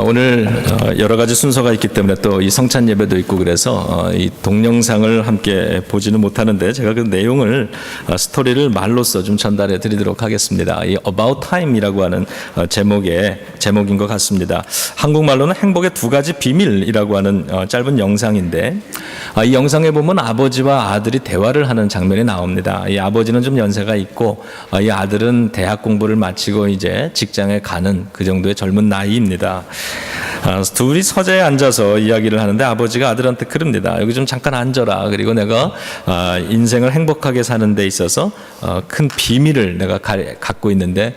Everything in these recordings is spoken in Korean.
오늘 여러 가지 순서가 있기 때문에 또 이 성찬 예배도 있고 그래서 이 동영상을 함께 보지는 못하는데 제가 그 내용을 스토리를 말로써 좀 전달해 드리도록 하겠습니다. 이 About Time이라고 하는 제목인 것 같습니다. 한국말로는 행복의 두 가지 비밀이라고 하는 짧은 영상인데 이 영상에 보면 아버지와 아들이 대화를 하는 장면이 나옵니다. 이 아버지는 좀 연세가 있고 이 아들은 대학 공부를 마치고 이제 직장에 가는 그 정도의 젊은 나이입니다. 둘이 서재에 앉아서 이야기를 하는데 아버지가 아들한테 그럽니다. 여기 좀 잠깐 앉아라. 그리고 내가 인생을 행복하게 사는 데 있어서 큰 비밀을 내가 갖고 있는데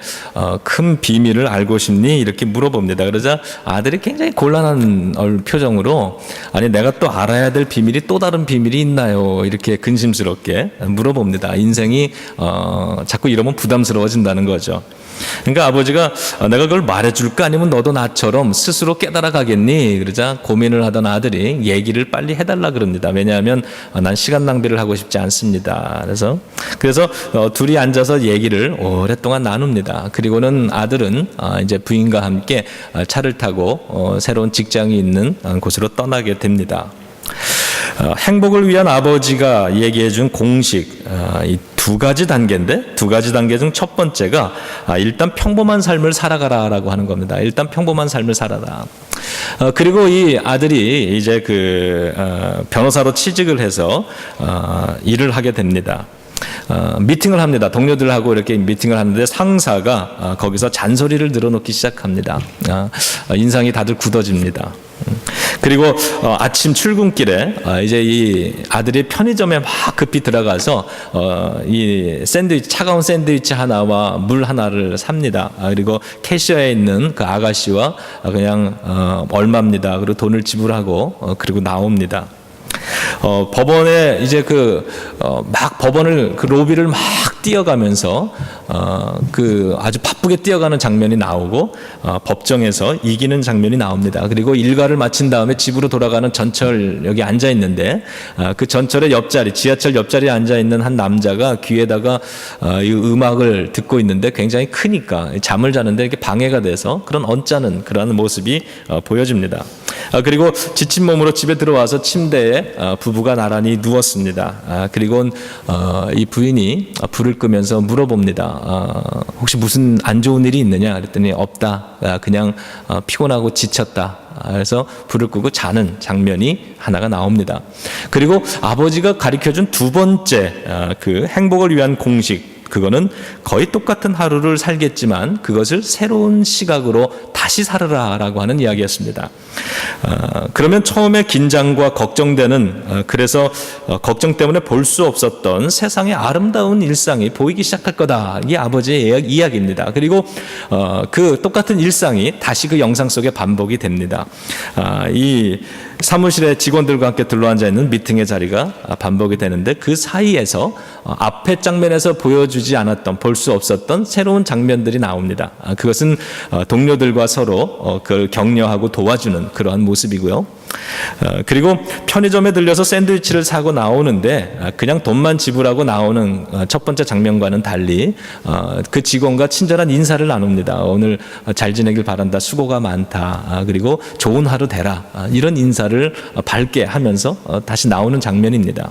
큰 비밀을 알고 싶니? 이렇게 물어봅니다. 그러자 아들이 굉장히 곤란한 표정으로 아니 내가 또 알아야 될 비밀이 또 다른 비밀이 있나요? 이렇게 근심스럽게 물어봅니다. 인생이 자꾸 이러면 부담스러워진다는 거죠. 그러니까 아버지가 내가 그걸 말해줄까 아니면 너도 나처럼 스스로 깨달아 가겠니? 그러자 고민을 하던 아들이 얘기를 빨리 해달라 그럽니다. 왜냐하면 난 시간 낭비를 하고 싶지 않습니다. 그래서 둘이 앉아서 얘기를 오랫동안 나눕니다. 그리고는 아들은 이제 부인과 함께 차를 타고 새로운 직장이 있는 곳으로 떠나게 됩니다. 행복을 위한 아버지가 얘기해 준 공식 이 두 가지 단계인데 두 가지 단계 중 첫 번째가 일단 평범한 삶을 살아가라라고 하는 겁니다. 일단 평범한 삶을 살아라. 그리고 이 아들이 이제 변호사로 취직을 해서 일을 하게 됩니다. 미팅을 합니다. 동료들하고 이렇게 미팅을 하는데 상사가 거기서 잔소리를 늘어놓기 시작합니다. 인상이 다들 굳어집니다. 그리고 아침 출근길에 이제 이 아들이 편의점에 막 급히 들어가서 이 차가운 샌드위치 하나와 물 하나를 삽니다. 그리고 캐셔에 있는 그 아가씨와 그냥 얼마입니다. 그리고 돈을 지불하고 그리고 나옵니다. 법원에 이제 막 법원을 로비를 막 뛰어가면서 아주 바쁘게 뛰어가는 장면이 나오고 법정에서 이기는 장면이 나옵니다. 그리고 일과를 마친 다음에 집으로 돌아가는 전철역에 앉아 있는데 그 전철의 옆자리, 지하철 옆자리에 앉아 있는 한 남자가 귀에다가 이 음악을 듣고 있는데 굉장히 크니까 잠을 자는데 이렇게 방해가 돼서 그런 언짢은 그런 모습이 보여집니다. 그리고 지친 몸으로 집에 들어와서 침대에 부부가 나란히 누웠습니다. 그리고 이 부인이 불을 끄면서 물어봅니다. 혹시 무슨 안 좋은 일이 있느냐? 그랬더니 없다. 그냥 피곤하고 지쳤다. 그래서 불을 끄고 자는 장면이 하나가 나옵니다. 그리고 아버지가 가르쳐준 두 번째 행복을 위한 공식, 그거는 거의 똑같은 하루를 살겠지만 그것을 새로운 시각으로 다시 살아라라고 하는 이야기였습니다. 그러면 처음에 긴장과 걱정되는 그래서 걱정 때문에 볼 수 없었던 세상의 아름다운 일상이 보이기 시작할 거다. 이게 아버지의 이야기입니다. 그리고 그 똑같은 일상이 다시 그 영상 속에 반복이 됩니다. 이 사무실에 직원들과 함께 둘러앉아 있는 미팅의 자리가 반복이 되는데 그 사이에서 앞에 장면에서 보여주지 않았던 볼 수 없었던 새로운 장면들이 나옵니다. 그것은 동료들과 서로 그걸 격려하고 도와주는 그러한 모습이고요. 그리고 편의점에 들려서 샌드위치를 사고 나오는데 그냥 돈만 지불하고 나오는 첫 번째 장면과는 달리 그 직원과 친절한 인사를 나눕니다. 오늘 잘 지내길 바란다. 수고가 많다. 그리고 좋은 하루 되라. 이런 인사를 밝게 하면서 다시 나오는 장면입니다.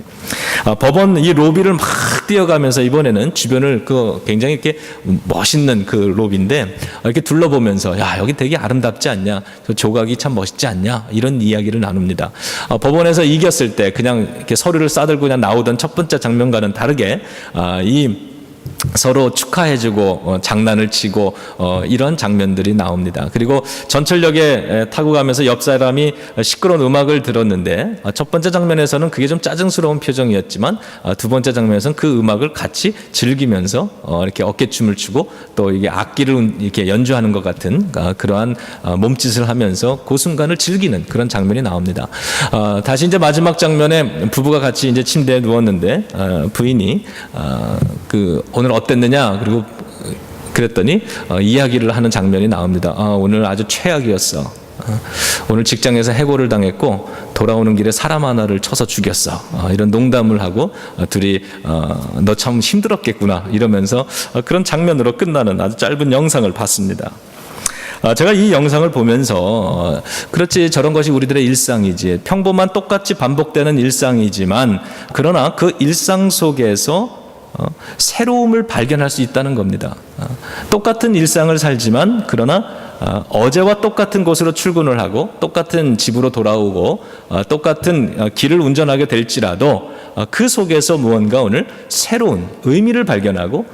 법원 이 로비를 막 뛰어가면서 이번에는 주변을 굉장히 이렇게 멋있는 그 로비인데 이렇게 둘러보면서 야 여기 되게 아름답지 않냐? 저 조각이 참 멋있지 않냐? 이런 이야기를 나눕니다. 법원에서 이겼을 때 그냥 이렇게 서류를 싸들고 그냥 나오던 첫 번째 장면과는 다르게 서로 축하해주고 장난을 치고 이런 장면들이 나옵니다. 그리고 전철역에 타고 가면서 옆 사람이 시끄러운 음악을 들었는데 첫 번째 장면에서는 그게 좀 짜증스러운 표정이었지만 두 번째 장면에서는 그 음악을 같이 즐기면서 이렇게 어깨춤을 추고 또 이게 악기를 이렇게 연주하는 것 같은 그러한 몸짓을 하면서 그 순간을 즐기는 그런 장면이 나옵니다. 다시 이제 마지막 장면에 부부가 같이 이제 침대에 누웠는데 부인이 오늘 어땠느냐? 그리고 그랬더니 이야기를 하는 장면이 나옵니다. 오늘 아주 최악이었어. 오늘 직장에서 해고를 당했고 돌아오는 길에 사람 하나를 쳐서 죽였어. 이런 농담을 하고 둘이 너 참 힘들었겠구나 이러면서 그런 장면으로 끝나는 아주 짧은 영상을 봤습니다. 제가 이 영상을 보면서 그렇지 저런 것이 우리들의 일상이지 평범한 똑같이 반복되는 일상이지만 그러나 그 일상 속에서 새로움을 발견할 수 있다는 겁니다. 똑같은 일상을 살지만 그러나 어제와 똑같은 곳으로 출근을 하고 똑같은 집으로 돌아오고 똑같은 길을 운전하게 될지라도 그 속에서 무언가 오늘 새로운 의미를 발견하고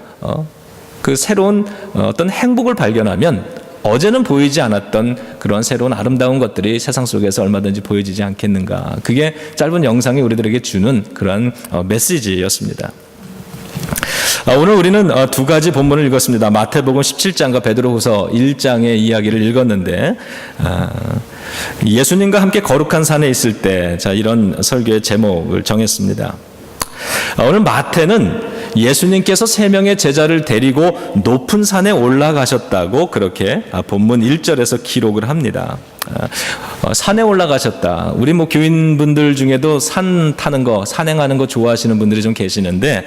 그 새로운 어떤 행복을 발견하면 어제는 보이지 않았던 그런 새로운 아름다운 것들이 세상 속에서 얼마든지 보여지지 않겠는가. 그게 짧은 영상이 우리들에게 주는 그러한 메시지였습니다. 오늘 우리는 두 가지 본문을 읽었습니다. 마태복음 17장과 베드로후서 1장의 이야기를 읽었는데 예수님과 함께 거룩한 산에 있을 때 이런 설교의 제목을 정했습니다. 오늘 마태는 예수님께서 3명의 제자를 데리고 높은 산에 올라가셨다고 그렇게 본문 1절에서 기록을 합니다. 산에 올라가셨다. 우리 교인분들 중에도 산 타는 거, 산행하는 거 좋아하시는 분들이 좀 계시는데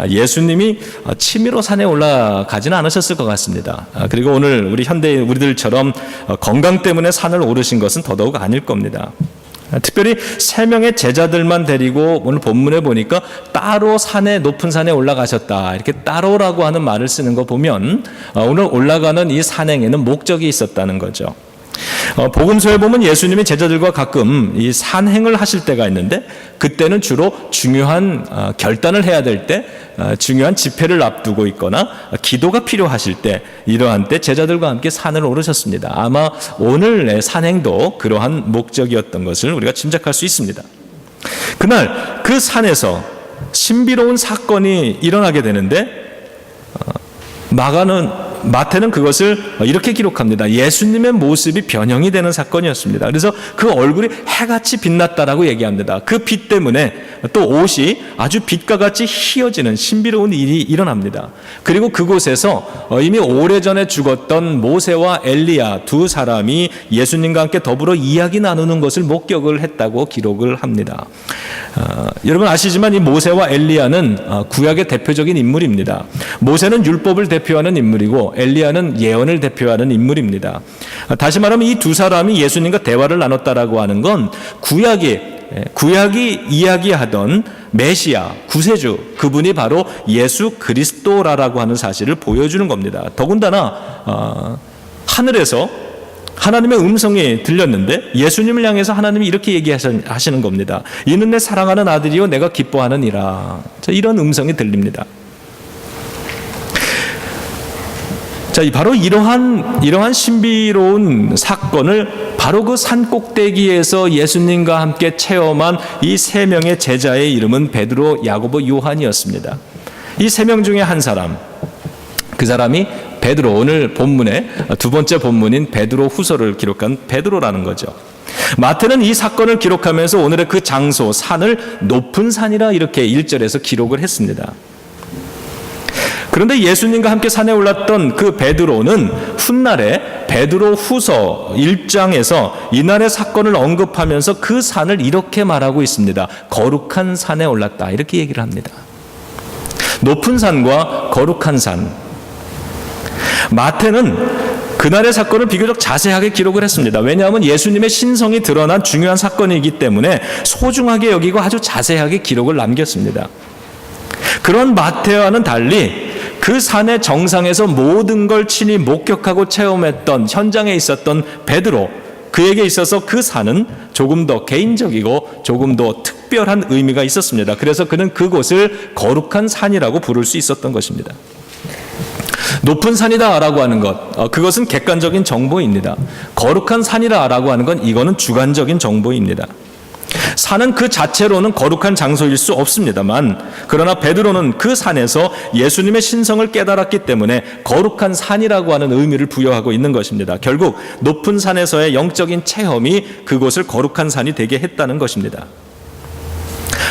예수님이 취미로 산에 올라가지는 않으셨을 것 같습니다. 그리고 오늘 우리 현대 우리들처럼 건강 때문에 산을 오르신 것은 더더욱 아닐 겁니다. 특별히 3명의 제자들만 데리고 오늘 본문에 보니까 따로 높은 산에 올라가셨다. 이렇게 따로라고 하는 말을 쓰는 거 보면 오늘 올라가는 이 산행에는 목적이 있었다는 거죠. 복음서에 보면 예수님이 제자들과 가끔 이 산행을 하실 때가 있는데 그때는 주로 중요한 결단을 해야 될 때, 중요한 집회를 앞두고 있거나 기도가 필요하실 때, 이러한 때 제자들과 함께 산을 오르셨습니다. 아마 오늘의 산행도 그러한 목적이었던 것을 우리가 짐작할 수 있습니다. 그날 그 산에서 신비로운 사건이 일어나게 되는데 마태는 그것을 이렇게 기록합니다. 예수님의 모습이 변형이 되는 사건이었습니다. 그래서 그 얼굴이 해같이 빛났다라고 얘기합니다. 그 빛 때문에 또 옷이 아주 빛과 같이 희어지는 신비로운 일이 일어납니다. 그리고 그곳에서 이미 오래전에 죽었던 모세와 엘리야 두 사람이 예수님과 함께 더불어 이야기 나누는 것을 목격을 했다고 기록을 합니다. 여러분 아시지만 이 모세와 엘리야는 구약의 대표적인 인물입니다. 모세는 율법을 대표하는 인물이고 엘리야는 예언을 대표하는 인물입니다. 다시 말하면 이 두 사람이 예수님과 대화를 나눴다라고 하는 건 구약이 이야기하던 메시아, 구세주, 그분이 바로 예수 그리스도라고 하는 사실을 보여주는 겁니다. 더군다나 하늘에서 하나님의 음성이 들렸는데 예수님을 향해서 하나님이 이렇게 얘기하시는 겁니다. 이는 내 사랑하는 아들이요 내가 기뻐하느니라. 이런 음성이 들립니다. 바로 이러한 신비로운 사건을 바로 그 산 꼭대기에서 예수님과 함께 체험한 이 3명의 제자의 이름은 베드로, 야고보, 요한이었습니다. 이 3명 중에 한 사람, 그 사람이 베드로, 오늘 본문의 두 번째 본문인 베드로 후서를 기록한 베드로라는 거죠. 마태는 이 사건을 기록하면서 오늘의 그 장소, 산을 높은 산이라 이렇게 1절에서 기록을 했습니다. 그런데 예수님과 함께 산에 올랐던 그 베드로는 훗날에 베드로 후서 1장에서 이날의 사건을 언급하면서 그 산을 이렇게 말하고 있습니다. 거룩한 산에 올랐다. 이렇게 얘기를 합니다. 높은 산과 거룩한 산. 마태는 그날의 사건을 비교적 자세하게 기록을 했습니다. 왜냐하면 예수님의 신성이 드러난 중요한 사건이기 때문에 소중하게 여기고 아주 자세하게 기록을 남겼습니다. 그런 마태와는 달리 그 산의 정상에서 모든 걸 친히 목격하고 체험했던 현장에 있었던 베드로, 그에게 있어서 그 산은 조금 더 개인적이고 조금 더 특별한 의미가 있었습니다. 그래서 그는 그곳을 거룩한 산이라고 부를 수 있었던 것입니다. 높은 산이다라고 하는 것, 그것은 객관적인 정보입니다. 거룩한 산이다라고 하는 건 이거는 주관적인 정보입니다. 산은 그 자체로는 거룩한 장소일 수 없습니다만, 그러나 베드로는 그 산에서 예수님의 신성을 깨달았기 때문에 거룩한 산이라고 하는 의미를 부여하고 있는 것입니다. 결국 높은 산에서의 영적인 체험이 그곳을 거룩한 산이 되게 했다는 것입니다.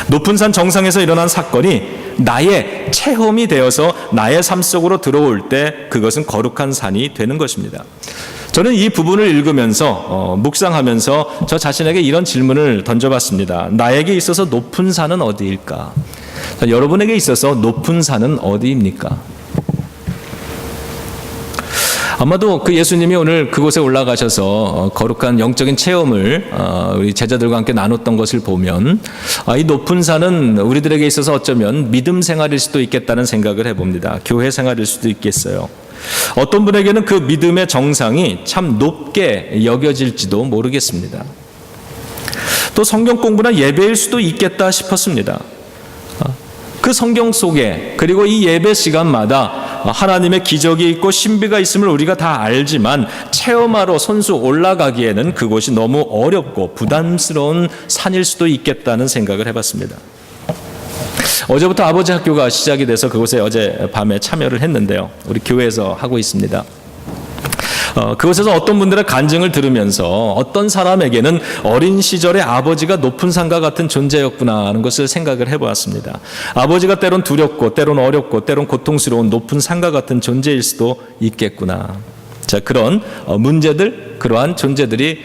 높은 산 정상에서 일어난 사건이 나의 체험이 되어서 나의 삶 속으로 들어올 때 그것은 거룩한 산이 되는 것입니다. 저는 이 부분을 읽으면서 묵상하면서 저 자신에게 이런 질문을 던져봤습니다. 나에게 있어서 높은 산은 어디일까? 여러분에게 있어서 높은 산은 어디입니까? 아마도 그 예수님이 오늘 그곳에 올라가셔서 거룩한 영적인 체험을 우리 제자들과 함께 나눴던 것을 보면 이 높은 산은 우리들에게 있어서 어쩌면 믿음 생활일 수도 있겠다는 생각을 해봅니다. 교회 생활일 수도 있겠어요. 어떤 분에게는 그 믿음의 정상이 참 높게 여겨질지도 모르겠습니다. 또 성경 공부나 예배일 수도 있겠다 싶었습니다. 그 성경 속에 그리고 이 예배 시간마다 하나님의 기적이 있고 신비가 있음을 우리가 다 알지만 체험하러 손수 올라가기에는 그곳이 너무 어렵고 부담스러운 산일 수도 있겠다는 생각을 해봤습니다. 어제부터 아버지 학교가 시작이 돼서 그곳에 어제 밤에 참여를 했는데요. 우리 교회에서 하고 있습니다. 그곳에서 어떤 분들의 간증을 들으면서 어떤 사람에게는 어린 시절의 아버지가 높은 산과 같은 존재였구나 하는 것을 생각을 해보았습니다. 아버지가 때론 두렵고 때론 어렵고 때론 고통스러운 높은 산과 같은 존재일 수도 있겠구나. 자, 그런 문제들, 그러한 존재들이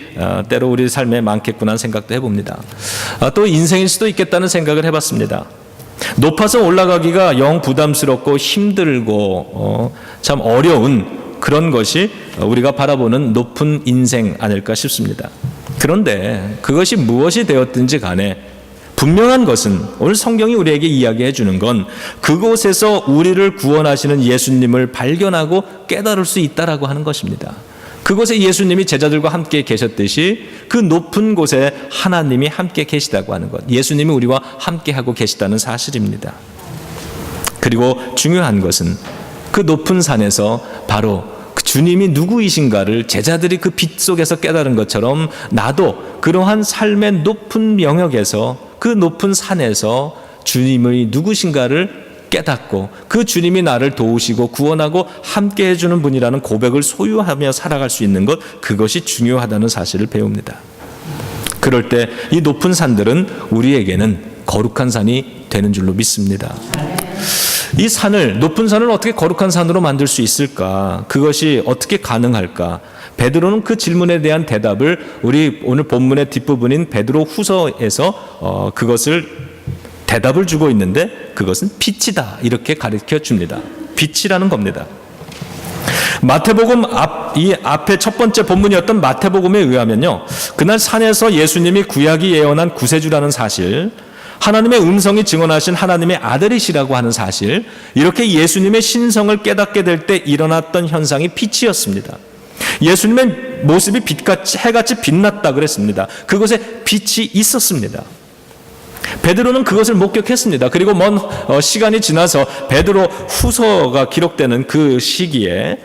때로 우리 삶에 많겠구나 하는 생각도 해봅니다. 또 인생일 수도 있겠다는 생각을 해봤습니다. 높아서 올라가기가 영 부담스럽고 힘들고 참 어려운 그런 것이 우리가 바라보는 높은 인생 아닐까 싶습니다. 그런데 그것이 무엇이 되었든지 간에 분명한 것은 오늘 성경이 우리에게 이야기해 주는 건 그곳에서 우리를 구원하시는 예수님을 발견하고 깨달을 수 있다라고 하는 것입니다. 그곳에 예수님이 제자들과 함께 계셨듯이 그 높은 곳에 하나님이 함께 계시다고 하는 것, 예수님이 우리와 함께 하고 계시다는 사실입니다. 그리고 중요한 것은 그 높은 산에서 바로 그 주님이 누구이신가를 제자들이 그 빛 속에서 깨달은 것처럼 나도 그러한 삶의 높은 영역에서 그 높은 산에서 주님의 누구신가를 깨닫고 그 주님이 나를 도우시고 구원하고 함께 해주는 분이라는 고백을 소유하며 살아갈 수 있는 것, 그것이 중요하다는 사실을 배웁니다. 그럴 때 이 높은 산들은 우리에게는 거룩한 산이 되는 줄로 믿습니다. 이 산을, 높은 산을 어떻게 거룩한 산으로 만들 수 있을까? 그것이 어떻게 가능할까? 베드로는 그 질문에 대한 대답을 우리 오늘 본문의 뒷부분인 베드로 후서에서 그것을 대답을 주고 있는데 그것은 빛이다 이렇게 가르쳐 줍니다. 빛이라는 겁니다. 마태복음 이 앞에 첫 번째 본문이었던 마태복음에 의하면요, 그날 산에서 예수님이 구약이 예언한 구세주라는 사실, 하나님의 음성이 증언하신 하나님의 아들이시라고 하는 사실, 이렇게 예수님의 신성을 깨닫게 될 때 일어났던 현상이 빛이었습니다. 예수님의 모습이 빛같이, 해같이 빛났다 그랬습니다. 그것에 빛이 있었습니다. 베드로는 그것을 목격했습니다. 그리고 먼 시간이 지나서 베드로 후서가 기록되는 그 시기에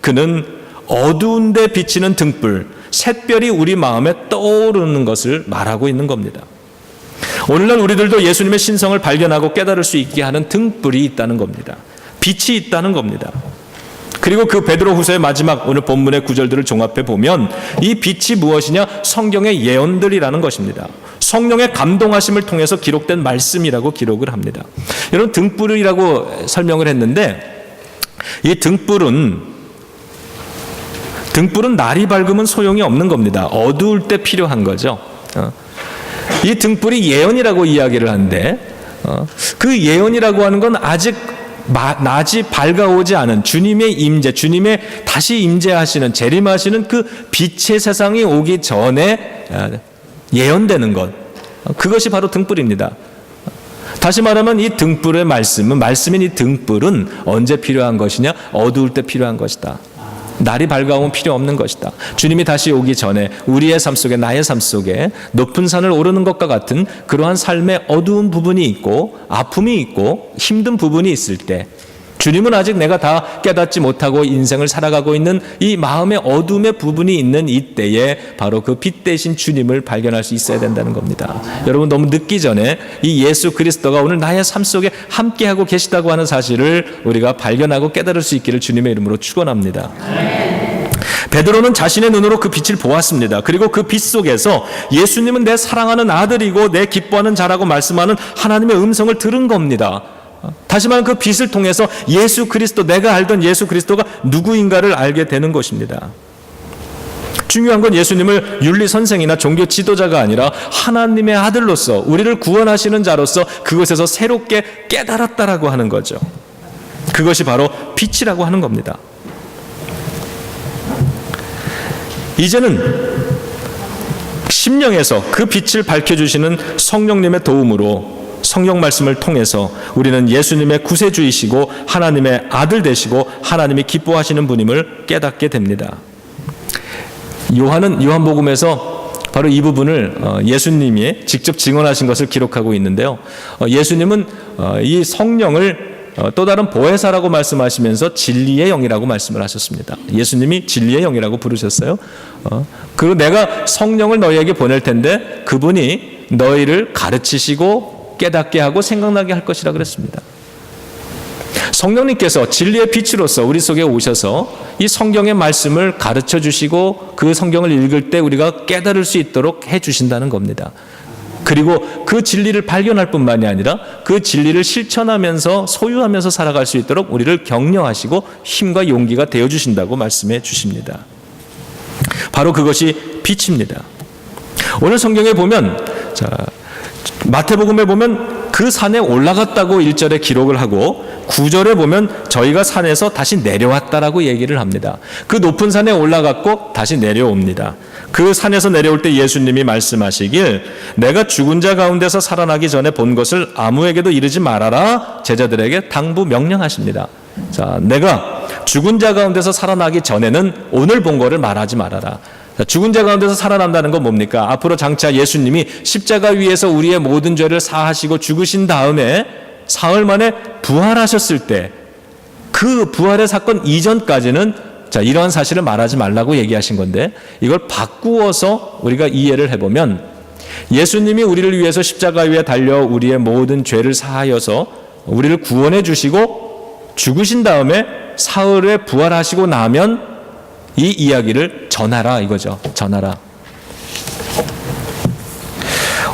그는 어두운 데 비치는 등불, 샛별이 우리 마음에 떠오르는 것을 말하고 있는 겁니다. 오늘날 우리들도 예수님의 신성을 발견하고 깨달을 수 있게 하는 등불이 있다는 겁니다. 빛이 있다는 겁니다. 그리고 그 베드로 후서의 마지막 오늘 본문의 구절들을 종합해 보면 이 빛이 무엇이냐? 성경의 예언들이라는 것입니다. 성령의 감동하심을 통해서 기록된 말씀이라고 기록을 합니다. 여러분, 등불이라고 설명을 했는데 이 등불은 날이 밝으면 소용이 없는 겁니다. 어두울 때 필요한 거죠. 이 등불이 예언이라고 이야기를 하는데 그 예언이라고 하는 건 아직 낮이 밝아오지 않은 주님의 임재, 주님의 다시 임재하시는, 재림하시는 그 빛의 세상이 오기 전에 예언되는 것, 그것이 바로 등불입니다. 다시 말하면 이 등불의 말씀인 이 등불은 언제 필요한 것이냐? 어두울 때 필요한 것이다. 날이 밝아오면 필요 없는 것이다. 주님이 다시 오기 전에 우리의 삶 속에, 나의 삶 속에 높은 산을 오르는 것과 같은 그러한 삶의 어두운 부분이 있고 아픔이 있고 힘든 부분이 있을 때, 주님은 아직 내가 다 깨닫지 못하고 인생을 살아가고 있는 이 마음의 어둠의 부분이 있는 이때에 바로 그 빛 대신 주님을 발견할 수 있어야 된다는 겁니다. 여러분, 너무 늦기 전에 이 예수 그리스도가 오늘 나의 삶 속에 함께하고 계시다고 하는 사실을 우리가 발견하고 깨달을 수 있기를 주님의 이름으로 축원합니다. 베드로는 자신의 눈으로 그 빛을 보았습니다. 그리고 그 빛 속에서 예수님은 내 사랑하는 아들이고 내 기뻐하는 자라고 말씀하는 하나님의 음성을 들은 겁니다. 다시 말하면 그 빛을 통해서 예수 그리스도, 내가 알던 예수 그리스도가 누구인가를 알게 되는 것입니다. 중요한 건 예수님을 윤리 선생이나 종교 지도자가 아니라 하나님의 아들로서, 우리를 구원하시는 자로서 그것에서 새롭게 깨달았다라고 하는 거죠. 그것이 바로 빛이라고 하는 겁니다. 이제는 심령에서 그 빛을 밝혀주시는 성령님의 도움으로 성경 말씀을 통해서 우리는 예수님의 구세주이시고 하나님의 아들 되시고 하나님이 기뻐하시는 분임을 깨닫게 됩니다. 요한복음에서 바로 이 부분을 예수님이 직접 증언하신 것을 기록하고 있는데요. 예수님은 이 성령을 또 다른 보혜사라고 말씀하시면서 진리의 영이라고 말씀을 하셨습니다. 예수님이 진리의 영이라고 부르셨어요. 그리고 내가 성령을 너희에게 보낼 텐데 그분이 너희를 가르치시고 깨닫게 하고 생각나게 할 것이라 그랬습니다. 성령님께서 진리의 빛으로서 우리 속에 오셔서 이 성경의 말씀을 가르쳐 주시고 그 성경을 읽을 때 우리가 깨달을 수 있도록 해 주신다는 겁니다. 그리고 그 진리를 발견할 뿐만이 아니라 그 진리를 실천하면서 소유하면서 살아갈 수 있도록 우리를 격려하시고 힘과 용기가 되어 주신다고 말씀해 주십니다. 바로 그것이 빛입니다. 오늘 성경에 보면 마태복음에 보면 그 산에 올라갔다고 1절에 기록을 하고 9절에 보면 저희가 산에서 다시 내려왔다라고 얘기를 합니다. 그 높은 산에 올라갔고 다시 내려옵니다. 그 산에서 내려올 때 예수님이 말씀하시길 내가 죽은 자 가운데서 살아나기 전에 본 것을 아무에게도 이르지 말아라 제자들에게 당부 명령하십니다. 자, 내가 죽은 자 가운데서 살아나기 전에는 오늘 본 거를 말하지 말아라. 죽은 자 가운데서 살아난다는 건 뭡니까? 앞으로 장차 예수님이 십자가 위에서 우리의 모든 죄를 사하시고 죽으신 다음에 사흘 만에 부활하셨을 때 그 부활의 사건 이전까지는 이러한 사실을 말하지 말라고 얘기하신 건데 이걸 바꾸어서 우리가 이해를 해보면 예수님이 우리를 위해서 십자가 위에 달려 우리의 모든 죄를 사하여서 우리를 구원해 주시고 죽으신 다음에 사흘에 부활하시고 나면 이 이야기를 전하라 이거죠. 전하라.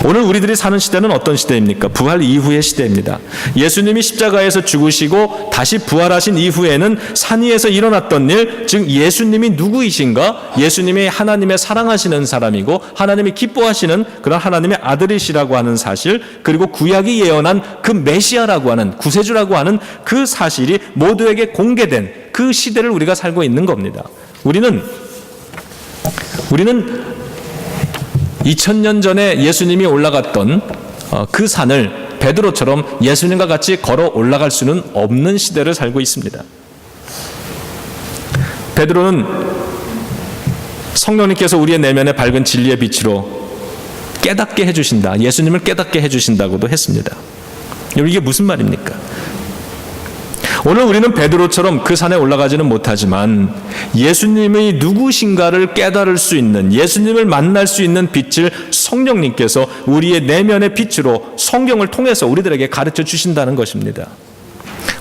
오늘 우리들이 사는 시대는 어떤 시대입니까? 부활 이후의 시대입니다. 예수님이 십자가에서 죽으시고 다시 부활하신 이후에는 산 위에서 일어났던 일, 즉 예수님이 누구이신가? 예수님이 하나님의 사랑하시는 사람이고 하나님이 기뻐하시는 그런 하나님의 아들이시라고 하는 사실, 그리고 구약이 예언한 그 메시아라고 하는 구세주라고 하는 그 사실이 모두에게 공개된 그 시대를 우리가 살고 있는 겁니다. 우리는 2000년 전에 예수님이 올라갔던 그 산을 베드로처럼 예수님과 같이 걸어 올라갈 수는 없는 시대를 살고 있습니다. 베드로는 성령님께서 우리의 내면에 밝은 진리의 빛으로 깨닫게 해주신다. 예수님을 깨닫게 해주신다고도 했습니다. 이게 무슨 말입니까? 오늘 우리는 베드로처럼 그 산에 올라가지는 못하지만 예수님이 누구신가를 깨달을 수 있는, 예수님을 만날 수 있는 빛을 성령님께서 우리의 내면의 빛으로 성경을 통해서 우리들에게 가르쳐 주신다는 것입니다.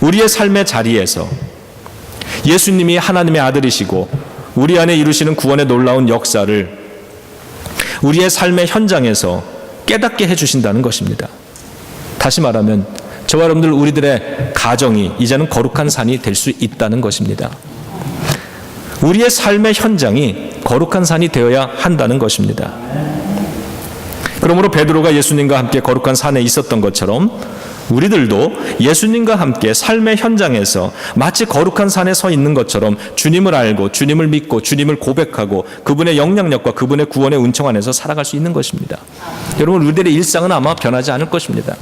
우리의 삶의 자리에서 예수님이 하나님의 아들이시고 우리 안에 이루시는 구원의 놀라운 역사를 우리의 삶의 현장에서 깨닫게 해주신다는 것입니다. 다시 말하면 저와 여러분들 우리들의 가정이 이제는 거룩한 산이 될 수 있다는 것입니다. 우리의 삶의 현장이 거룩한 산이 되어야 한다는 것입니다. 그러므로 베드로가 예수님과 함께 거룩한 산에 있었던 것처럼 우리들도 예수님과 함께 삶의 현장에서 마치 거룩한 산에 서 있는 것처럼 주님을 알고 주님을 믿고 주님을 고백하고 그분의 영향력과 그분의 구원의 은총 안에서 살아갈 수 있는 것입니다. 여러분 우리들의 일상은 아마 변하지 않을 것입니다.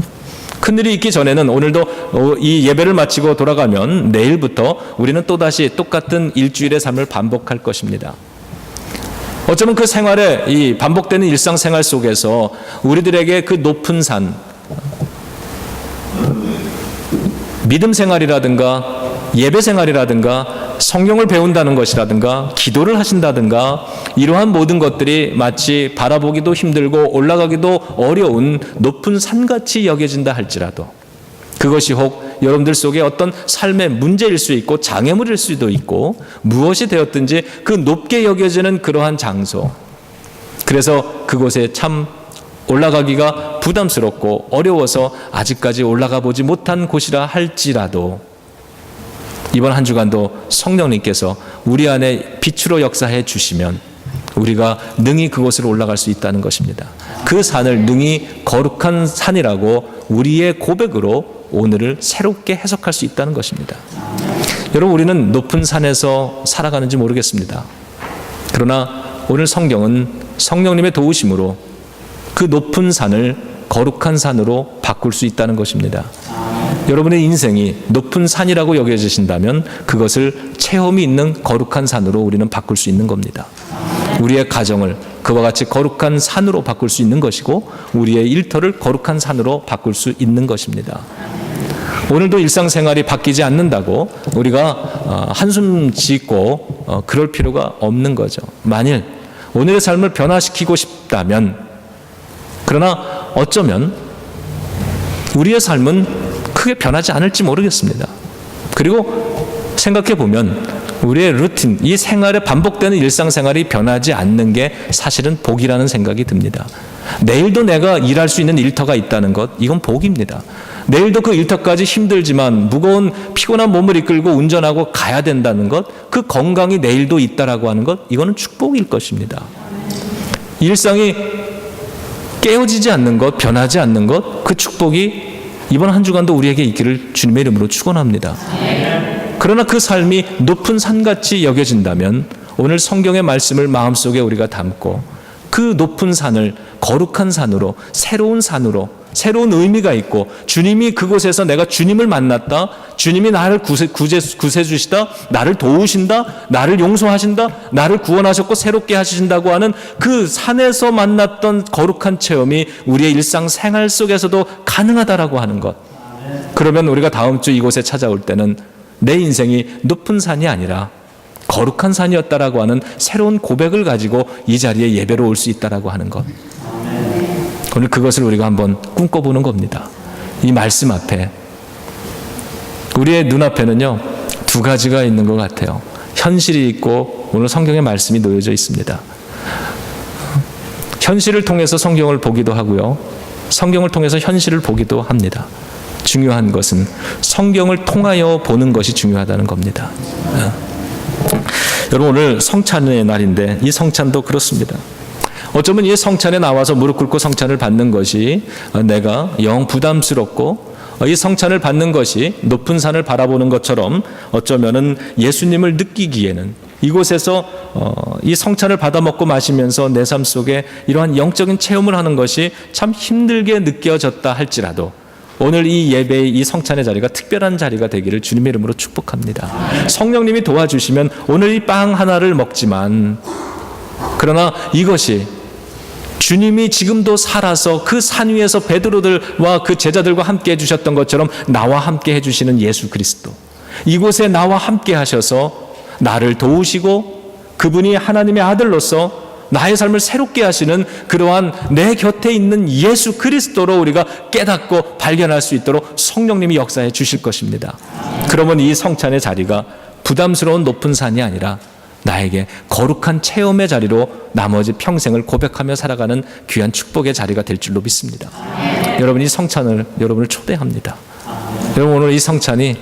큰일이 있기 전에는 오늘도 이 예배를 마치고 돌아가면 내일부터 우리는 또다시 똑같은 일주일의 삶을 반복할 것입니다. 어쩌면 그 생활에 이 반복되는 일상생활 속에서 우리들에게 그 높은 산, 믿음 생활이라든가 예배 생활이라든가 성경을 배운다는 것이라든가 기도를 하신다든가 이러한 모든 것들이 마치 바라보기도 힘들고 올라가기도 어려운 높은 산같이 여겨진다 할지라도 그것이 혹 여러분들 속에 어떤 삶의 문제일 수 있고 장애물일 수도 있고 무엇이 되었든지 그 높게 여겨지는 그러한 장소, 그래서 그곳에 참 올라가기가 부담스럽고 어려워서 아직까지 올라가 보지 못한 곳이라 할지라도 이번 한 주간도 성령님께서 우리 안에 빛으로 역사해 주시면 우리가 능히 그곳으로 올라갈 수 있다는 것입니다. 그 산을 능히 거룩한 산이라고 우리의 고백으로 오늘을 새롭게 해석할 수 있다는 것입니다. 여러분 우리는 높은 산에서 살아가는지 모르겠습니다. 그러나 오늘 성경은 성령님의 도우심으로 그 높은 산을 거룩한 산으로 바꿀 수 있다는 것입니다. 여러분의 인생이 높은 산이라고 여겨지신다면 그것을 체험이 있는 거룩한 산으로 우리는 바꿀 수 있는 겁니다. 우리의 가정을 그와 같이 거룩한 산으로 바꿀 수 있는 것이고 우리의 일터를 거룩한 산으로 바꿀 수 있는 것입니다. 오늘도 일상생활이 바뀌지 않는다고 우리가 한숨 짓고 그럴 필요가 없는 거죠. 만일 오늘의 삶을 변화시키고 싶다면, 그러나 어쩌면 우리의 삶은 크게 변하지 않을지 모르겠습니다. 그리고 생각해 보면 우리의 루틴, 이 생활에 반복되는 일상생활이 변하지 않는 게 사실은 복이라는 생각이 듭니다. 내일도 내가 일할 수 있는 일터가 있다는 것, 이건 복입니다. 내일도 그 일터까지 힘들지만 무거운 피곤한 몸을 이끌고 운전하고 가야 된다는 것, 그 건강이 내일도 있다라고 하는 것, 이거는 축복일 것입니다. 일상이 깨어지지 않는 것, 변하지 않는 것, 그 축복이 이번 한 주간도 우리에게 있기를 주님의 이름으로 축원합니다. 그러나 그 삶이 높은 산같이 여겨진다면 오늘 성경의 말씀을 마음속에 우리가 담고 그 높은 산을 거룩한 산으로, 새로운 산으로, 새로운 의미가 있고, 주님이 그곳에서 내가 주님을 만났다, 주님이 나를 구세주시다, 나를 도우신다, 나를 용서하신다, 나를 구원하셨고 새롭게 하신다고 하는 그 산에서 만났던 거룩한 체험이 우리의 일상생활 속에서도 가능하다라고 하는 것. 그러면 우리가 다음 주 이곳에 찾아올 때는 내 인생이 높은 산이 아니라 거룩한 산이었다라고 하는 새로운 고백을 가지고 이 자리에 예배로 올 수 있다라고 하는 것. 오늘 그것을 우리가 한번 꿈꿔보는 겁니다. 이 말씀 앞에, 우리의 눈앞에는요, 두 가지가 있는 것 같아요. 현실이 있고 오늘 성경의 말씀이 놓여져 있습니다. 현실을 통해서 성경을 보기도 하고요, 성경을 통해서 현실을 보기도 합니다. 중요한 것은 성경을 통하여 보는 것이 중요하다는 겁니다. 여러분, 오늘 성찬의 날인데 이 성찬도 그렇습니다. 어쩌면 이 성찬에 나와서 무릎 꿇고 성찬을 받는 것이 내가 영 부담스럽고, 이 성찬을 받는 것이 높은 산을 바라보는 것처럼 어쩌면은 예수님을 느끼기에는, 이곳에서 이 성찬을 받아 먹고 마시면서 내 삶 속에 이러한 영적인 체험을 하는 것이 참 힘들게 느껴졌다 할지라도 오늘 이 예배의 이 성찬의 자리가 특별한 자리가 되기를 주님의 이름으로 축복합니다. 성령님이 도와주시면 오늘 이 빵 하나를 먹지만, 그러나 이것이 주님이 지금도 살아서 그 산 위에서 베드로들과 그 제자들과 함께 해주셨던 것처럼 나와 함께 해주시는 예수 그리스도, 이곳에 나와 함께 하셔서 나를 도우시고 그분이 하나님의 아들로서 나의 삶을 새롭게 하시는 그러한 내 곁에 있는 예수 그리스도로 우리가 깨닫고 발견할 수 있도록 성령님이 역사해 주실 것입니다. 그러면 이 성찬의 자리가 부담스러운 높은 산이 아니라 나에게 거룩한 체험의 자리로 나머지 평생을 고백하며 살아가는 귀한 축복의 자리가 될 줄로 믿습니다. 여러분, 이 성찬을 여러분을 초대합니다. 여러분, 오늘 이 성찬이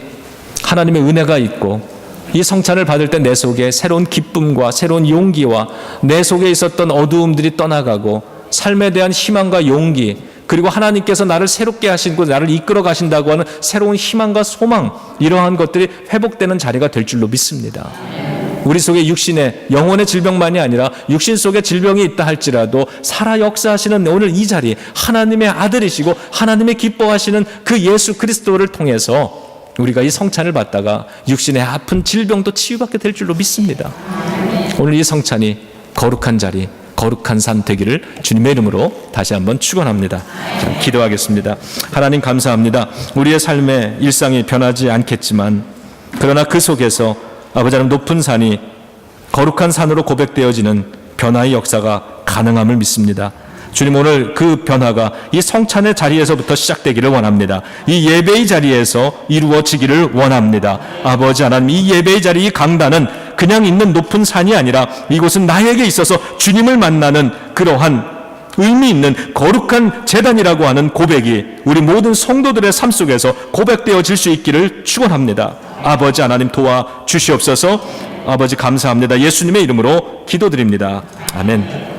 하나님의 은혜가 있고, 이 성찬을 받을 때 내 속에 새로운 기쁨과 새로운 용기와 내 속에 있었던 어두움들이 떠나가고 삶에 대한 희망과 용기, 그리고 하나님께서 나를 새롭게 하시고 나를 이끌어 가신다고 하는 새로운 희망과 소망, 이러한 것들이 회복되는 자리가 될 줄로 믿습니다. 우리 속에 육신의 영혼의 질병만이 아니라 육신 속에 질병이 있다 할지라도 살아 역사하시는 오늘 이 자리, 하나님의 아들이시고 하나님의 기뻐하시는 그 예수 그리스도를 통해서 우리가 이 성찬을 받다가 육신의 아픈 질병도 치유받게 될 줄로 믿습니다. 오늘 이 성찬이 거룩한 자리, 거룩한 산 되기를 주님의 이름으로 다시 한번 축원합니다. 기도하겠습니다. 하나님, 감사합니다. 우리의 삶의 일상이 변하지 않겠지만, 그러나 그 속에서 아버지 하나님, 높은 산이 거룩한 산으로 고백되어지는 변화의 역사가 가능함을 믿습니다. 주님, 오늘 그 변화가 이 성찬의 자리에서부터 시작되기를 원합니다. 이 예배의 자리에서 이루어지기를 원합니다. 아버지 하나님, 이 예배의 자리, 이 강단은 그냥 있는 높은 산이 아니라 이곳은 나에게 있어서 주님을 만나는 그러한 의미 있는 거룩한 제단이라고 하는 고백이 우리 모든 성도들의 삶 속에서 고백되어질 수 있기를 축원합니다. 아버지 하나님, 도와주시옵소서. 아버지, 감사합니다. 예수님의 이름으로 기도드립니다. 아멘.